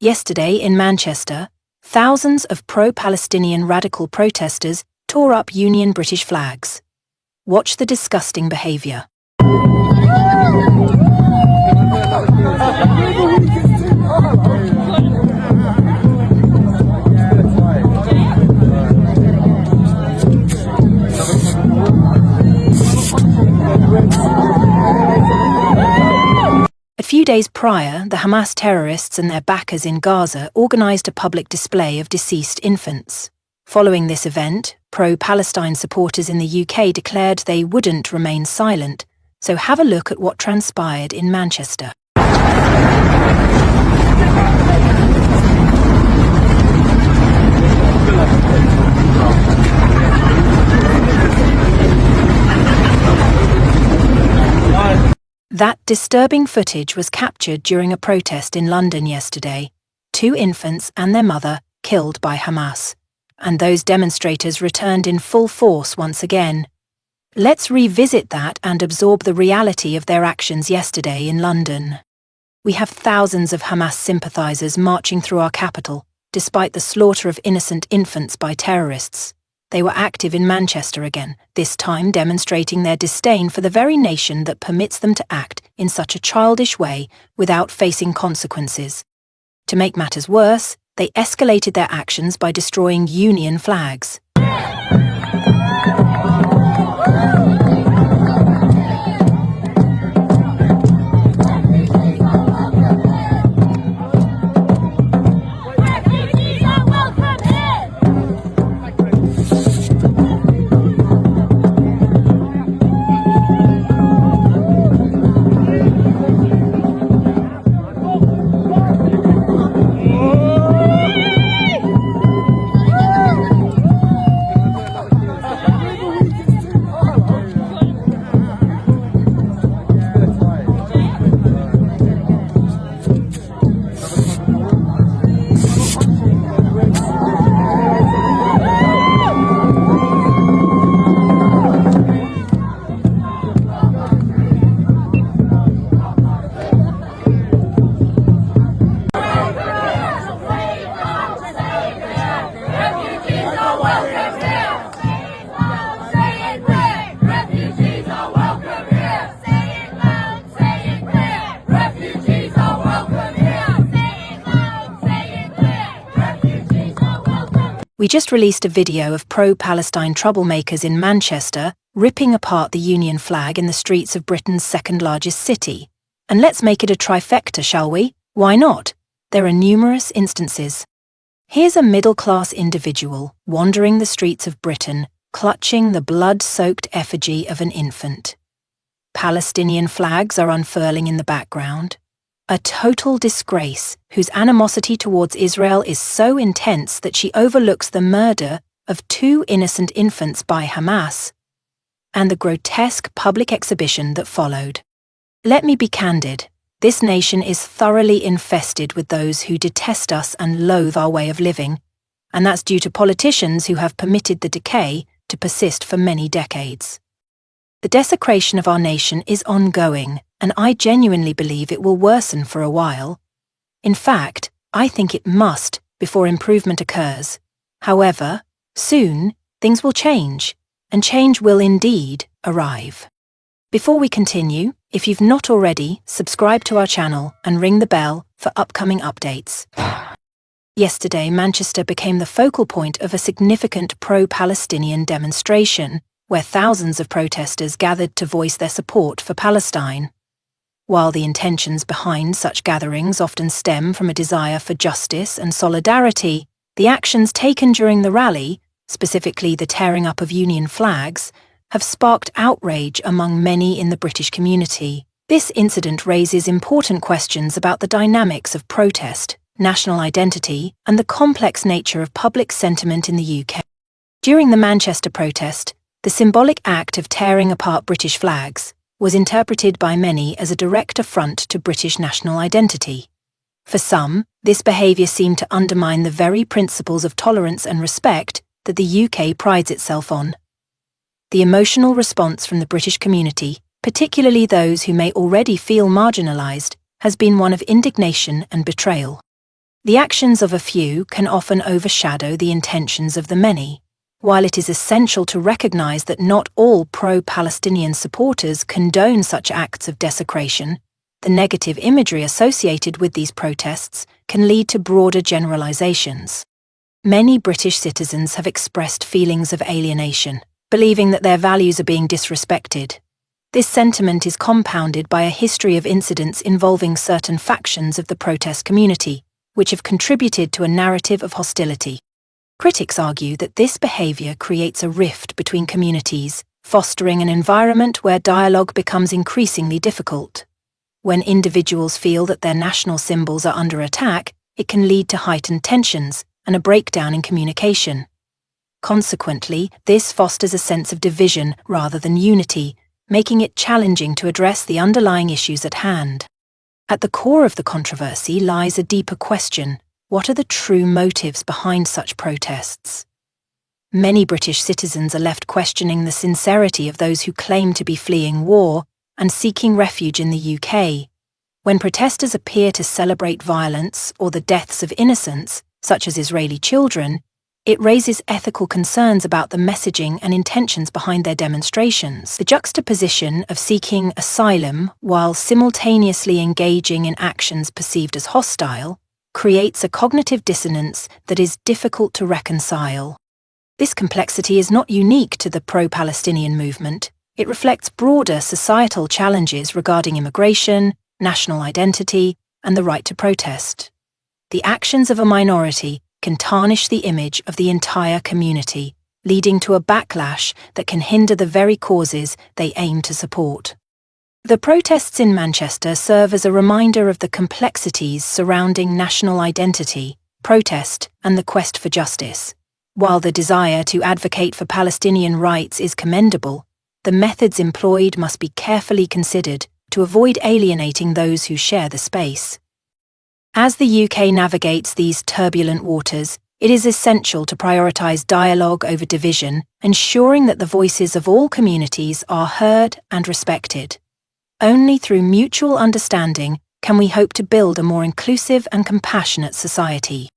Yesterday in Manchester, thousands of pro-Palestinian radical protesters tore up Union British flags. Watch the disgusting behaviour. A few days prior, the Hamas terrorists and their backers in Gaza organised a public display of deceased infants. Following this event, pro-Palestine supporters in the UK declared they wouldn't remain silent, so have a look at what transpired in Manchester. That disturbing footage was captured during a protest in London yesterday. 2 infants and their mother killed by Hamas. And those demonstrators returned in full force once again. Let's revisit that and absorb the reality of their actions yesterday in London. We have thousands of Hamas sympathisers marching through our capital, despite the slaughter of innocent infants by terrorists. They were active in Manchester again, this time demonstrating their disdain for the very nation that permits them to act in such a childish way without facing consequences. To make matters worse, they escalated their actions by destroying Union flags. We just released a video of pro-Palestine troublemakers in Manchester ripping apart the Union flag in the streets of Britain's second-largest city. And let's make it a trifecta, shall we? Why not? There are numerous instances. Here's a middle-class individual wandering the streets of Britain, clutching the blood-soaked effigy of an infant. Palestinian flags are unfurling in the background. A total disgrace whose animosity towards Israel is so intense that she overlooks the murder of 2 innocent infants by Hamas and the grotesque public exhibition that followed. Let me be candid. This nation is thoroughly infested with those who detest us and loathe our way of living, and that's due to politicians who have permitted the decay to persist for many decades. The desecration of our nation is ongoing, and I genuinely believe it will worsen for a while. In fact, I think it must before improvement occurs. However, soon things will change, and change will indeed arrive. Before we continue, if you've not already, subscribe to our channel and ring the bell for upcoming updates. Yesterday, Manchester became the focal point of a significant pro-Palestinian demonstration, where thousands of protesters gathered to voice their support for Palestine. While the intentions behind such gatherings often stem from a desire for justice and solidarity, the actions taken during the rally, specifically the tearing up of Union flags, have sparked outrage among many in the British community. This incident raises important questions about the dynamics of protest, national identity, and the complex nature of public sentiment in the UK. During the Manchester protest, the symbolic act of tearing apart British flags was interpreted by many as a direct affront to British national identity. For some, this behaviour seemed to undermine the very principles of tolerance and respect that the UK prides itself on. The emotional response from the British community, particularly those who may already feel marginalised, has been one of indignation and betrayal. The actions of a few can often overshadow the intentions of the many. While it is essential to recognize that not all pro-Palestinian supporters condone such acts of desecration, the negative imagery associated with these protests can lead to broader generalizations. Many British citizens have expressed feelings of alienation, believing that their values are being disrespected. This sentiment is compounded by a history of incidents involving certain factions of the protest community, which have contributed to a narrative of hostility. Critics argue that this behavior creates a rift between communities, fostering an environment where dialogue becomes increasingly difficult. When individuals feel that their national symbols are under attack, it can lead to heightened tensions and a breakdown in communication. Consequently, this fosters a sense of division rather than unity, making it challenging to address the underlying issues at hand. At the core of the controversy lies a deeper question: what are the true motives behind such protests? Many British citizens are left questioning the sincerity of those who claim to be fleeing war and seeking refuge in the UK. When protesters appear to celebrate violence or the deaths of innocents, such as Israeli children, it raises ethical concerns about the messaging and intentions behind their demonstrations. The juxtaposition of seeking asylum while simultaneously engaging in actions perceived as hostile creates a cognitive dissonance that is difficult to reconcile. This complexity is not unique to the pro-Palestinian movement. It reflects broader societal challenges regarding immigration, national identity, and the right to protest. The actions of a minority can tarnish the image of the entire community, leading to a backlash that can hinder the very causes they aim to support. The protests in Manchester serve as a reminder of the complexities surrounding national identity, protest, and the quest for justice. While the desire to advocate for Palestinian rights is commendable, the methods employed must be carefully considered to avoid alienating those who share the space. As the UK navigates these turbulent waters, it is essential to prioritise dialogue over division, ensuring that the voices of all communities are heard and respected. Only through mutual understanding can we hope to build a more inclusive and compassionate society.